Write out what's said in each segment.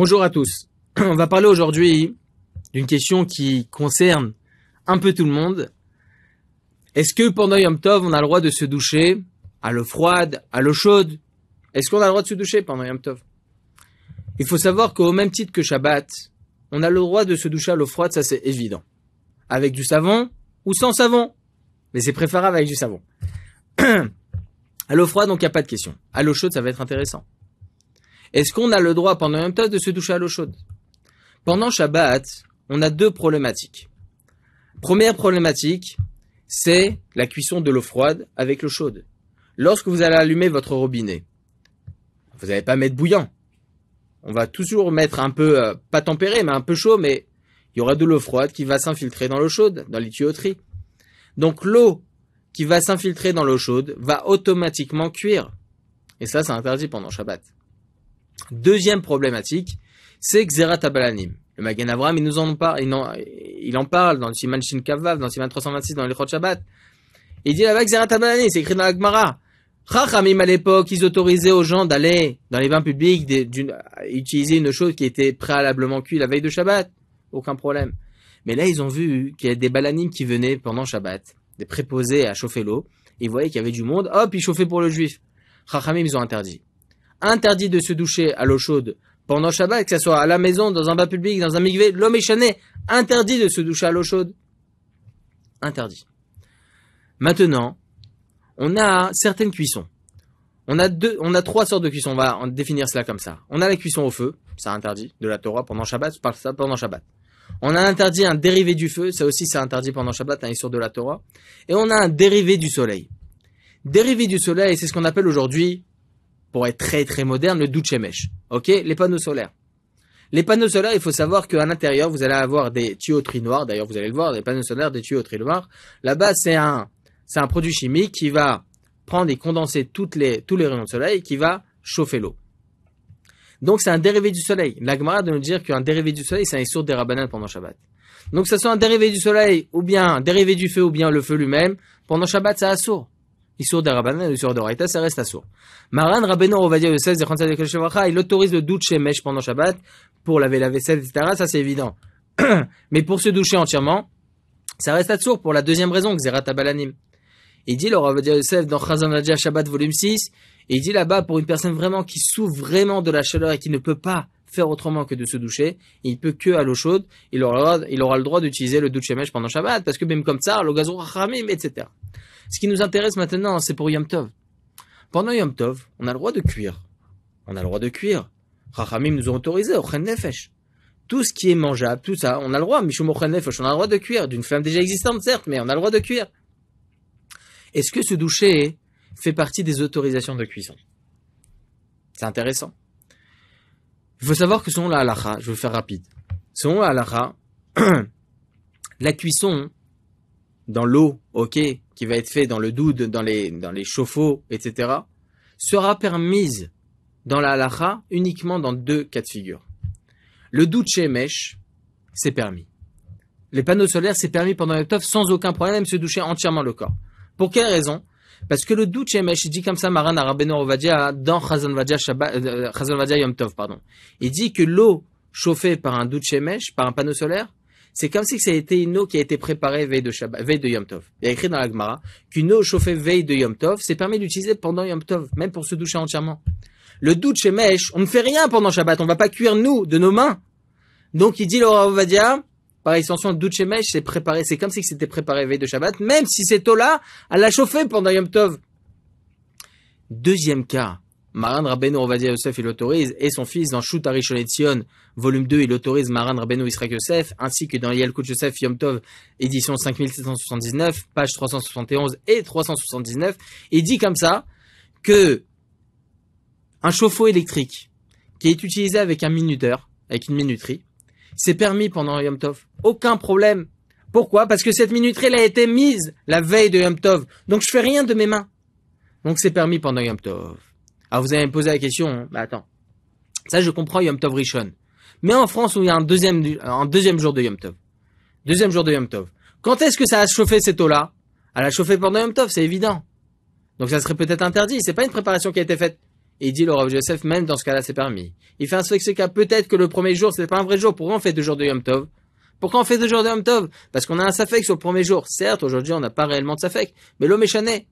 Bonjour à tous. On va parler aujourd'hui d'une question qui concerne un peu tout le monde. Est-ce que pendant Yom Tov, on a le droit de se doucher à l'eau froide, à l'eau chaude? Est-ce qu'on a le droit de se doucher pendant Yom Tov? Il faut savoir qu'au même titre que Shabbat, on a le droit de se doucher à l'eau froide, ça c'est évident. Avec du savon ou sans savon. Mais c'est préférable avec du savon. À l'eau froide, donc il n'y a pas de question. À l'eau chaude, ça va être intéressant. Est-ce qu'on a le droit pendant Yom Tov de se doucher à l'eau chaude? Pendant Shabbat, on a deux problématiques. Première problématique, c'est la cuisson de l'eau froide avec l'eau chaude. Lorsque vous allez allumer votre robinet, vous n'allez pas mettre bouillant. On va toujours mettre un peu, pas tempéré, mais un peu chaud, mais il y aura de l'eau froide qui va s'infiltrer dans l'eau chaude, dans les tuyauteries. Donc l'eau qui va s'infiltrer dans l'eau chaude va automatiquement cuire. Et ça, c'est interdit pendant Shabbat. Deuxième problématique, c'est Xerat Abalanim. Le Magen Avraham, il en parle dans le Siman Shin Kavav, dans le Siman 326, dans l'Ichot Shabbat. Il dit là-bas Xerat Abalanim, c'est écrit dans la Gemara. Chachamim à l'époque, ils autorisaient aux gens d'aller dans les bains publics, utiliser une chose qui était préalablement cuite la veille de Shabbat. Aucun problème. Mais là, ils ont vu qu'il y a des balanim qui venaient pendant Shabbat, des préposés à chauffer l'eau. Ils voyaient qu'il y avait du monde, hop, ils chauffaient pour le juif. Chachamim, ils ont interdit. Interdit de se doucher à l'eau chaude pendant Shabbat, que ce soit à la maison, dans un bain public, dans un mikvé, l'homme échané. Interdit de se doucher à l'eau chaude. Interdit. Maintenant, on a certaines cuissons. On a trois sortes de cuissons. On va définir cela comme ça. On a la cuisson au feu, ça interdit de la Torah pendant Shabbat, je parle ça pendant Shabbat. On a interdit un dérivé du feu, ça aussi c'est interdit pendant Shabbat, un issur de la Torah. Et on a un dérivé du soleil. Dérivé du soleil, c'est ce qu'on appelle aujourd'hui, pour être très très moderne, le douche-mèche. Ok, les panneaux solaires. Les panneaux solaires, il faut savoir qu'à l'intérieur, vous allez avoir des tuyauteries noires. D'ailleurs, vous allez le voir, des panneaux solaires, des tuyauteries noires. Là-bas, c'est un produit chimique qui va prendre et condenser tous les rayons de soleil, qui va chauffer l'eau. Donc, c'est un dérivé du soleil. La Gemara de nous dire qu'un dérivé du soleil, c'est un issur des Rabbanan pendant Shabbat. Donc, que ce soit un dérivé du soleil, ou bien un dérivé du feu, ou bien le feu lui-même, pendant Shabbat, c'est assour. Issur des Rabbanan, l'issur de Raïta, ça reste assour. Maran Rabbeinu Ovadia Yosef, il autorise le douche mèche pendant Shabbat, pour laver la vaisselle, etc. Ça, c'est évident. Mais pour se doucher entièrement, ça reste assour pour la deuxième raison, Xerat Abalanim. Il dit, le Ovadia Yosef, dans Chazon Vadia Shabbat, volume 6, et il dit là-bas, pour une personne vraiment qui souffre vraiment de la chaleur et qui ne peut pas faire autrement que de se doucher, il peut que à l'eau chaude, il aura le droit d'utiliser le douche mèche pendant Shabbat, parce que même comme ça, le gazon rachamim, etc. Ce qui nous intéresse maintenant, c'est pour Yom Tov. Pendant Yom Tov, on a le droit de cuire. On a le droit de cuire. Rachamim nous ont autorisé, Ochen Nefesh. Tout ce qui est mangeable, tout ça, on a le droit. Mishum Ochen Nefesh, on a le droit de cuire. D'une flamme déjà existante, certes, mais on a le droit de cuire. Est-ce que se doucher fait partie des autorisations de cuisson? C'est intéressant. Il faut savoir que selon la halakha, je vais faire rapide. Selon la halakha, la cuisson dans l'eau, ok, qui va être fait dans le doud, dans les chauffe-eau, etc., sera permise dans la halakha uniquement dans deux cas de figure. Le doud chez Mèche, c'est permis. Les panneaux solaires, c'est permis pendant Yom Tov sans aucun problème, même se doucher entièrement le corps. Pour quelle raison? Parce que le doud chez Mèche, il dit comme ça, Maran Rabbeinu Ovadia, dans Chazon Vadia Yom Tov, pardon. Il dit que l'eau chauffée par un doud chez Mèche, par un panneau solaire, c'est comme si ça a été une eau qui a été préparée veille de Yom Tov. Il y a écrit dans la Gemara qu'une eau chauffée veille de Yom Tov, c'est permis d'utiliser pendant Yom Tov, même pour se doucher entièrement. Le doud chez Mèche, on ne fait rien pendant Shabbat, on va pas cuire nous, de nos mains. Donc il dit le Rav Ovadia, par extension, le doud chez Mèche, c'est préparé, c'est comme si c'était préparé veille de Shabbat, même si cette eau-là, elle l'a chauffée pendant Yom Tov. Deuxième cas, Maran Rabbeinu Ovadia Yosef, il autorise, et son fils dans Shut Arishon Etzion, volume 2, il autorise Maran Rabbeinu Israël Yosef, ainsi que dans Yalkut Yosef Yom Tov, édition 5779, page 371 et 379, il dit comme ça, que un chauffe-eau électrique, qui est utilisé avec un minuteur, avec une minuterie, c'est permis pendant Yom Tov. Aucun problème. Pourquoi? Parce que cette minuterie, elle a été mise la veille de Yom Tov. Donc je fais rien de mes mains. Donc c'est permis pendant Yom Tov. Alors vous allez me poser la question, hein, bah attends. Ça je comprends Yom Tov Rishon. Mais en France où il y a un deuxième jour de Yom Tov. Deuxième jour de Yom Tov. Quand est-ce que ça a chauffé cette eau-là? Elle a chauffé pendant Yom Tov, c'est évident. Donc ça serait peut-être interdit. C'est pas une préparation qui a été faite. Et il dit le Rav Yosef, même dans ce cas-là, c'est permis. Il fait un cas peut-être que le premier jour, c'est pas un vrai jour. Pourquoi on fait 2 jours de Yom Tov? Pourquoi on fait 2 jours de Yom Tov? Parce qu'on a un safek sur le premier jour. Certes, aujourd'hui, on n'a pas réellement de safek, mais l'homme est chané.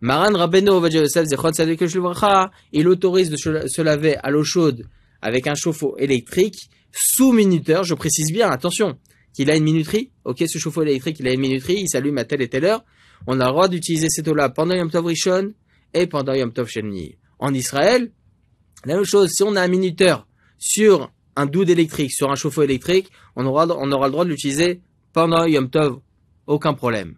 Maran Rabbeinu Ovadia Yosef Zechon Tzaddik Levracha, il autorise de se laver à l'eau chaude avec un chauffe-eau électrique sous minuteur. Je précise bien, attention, qu'il a une minuterie. Ok, ce chauffe-eau électrique, il a une minuterie, il s'allume à telle et telle heure. On a le droit d'utiliser cette eau-là pendant Yom Tov Rishon et pendant Yom Tov Sheni. En Israël, la même chose, si on a un minuteur sur un doude électrique, sur un chauffe-eau électrique, on aura le droit de l'utiliser pendant Yom Tov, aucun problème.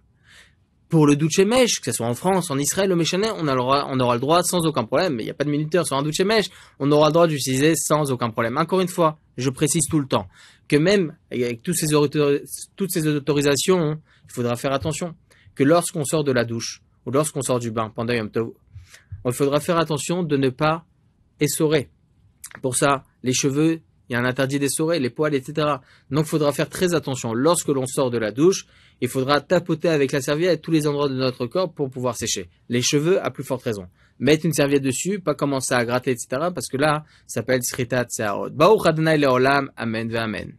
Pour le douche mèche, que ce soit en France, en Israël, au Méchanet, on aura le droit sans aucun problème. Mais il n'y a pas de minuteur sur un douche mèche, on aura le droit d'utiliser sans aucun problème. Encore une fois, je précise tout le temps que même avec toutes ces autorisations, il faudra faire attention que lorsqu'on sort de la douche ou lorsqu'on sort du bain pendant Yom Tov, il faudra faire attention de ne pas essorer. Pour ça, les cheveux, il y a un interdit d'essorer, les poils, etc. Donc, il faudra faire très attention. Lorsque l'on sort de la douche, il faudra tapoter avec la serviette tous les endroits de notre corps pour pouvoir sécher. Les cheveux, à plus forte raison. Mettre une serviette dessus, pas commencer à gratter, etc. Parce que là, ça s'appelle Sritat Seharot. Baruch Adonai Leolam, Amen ve Amen.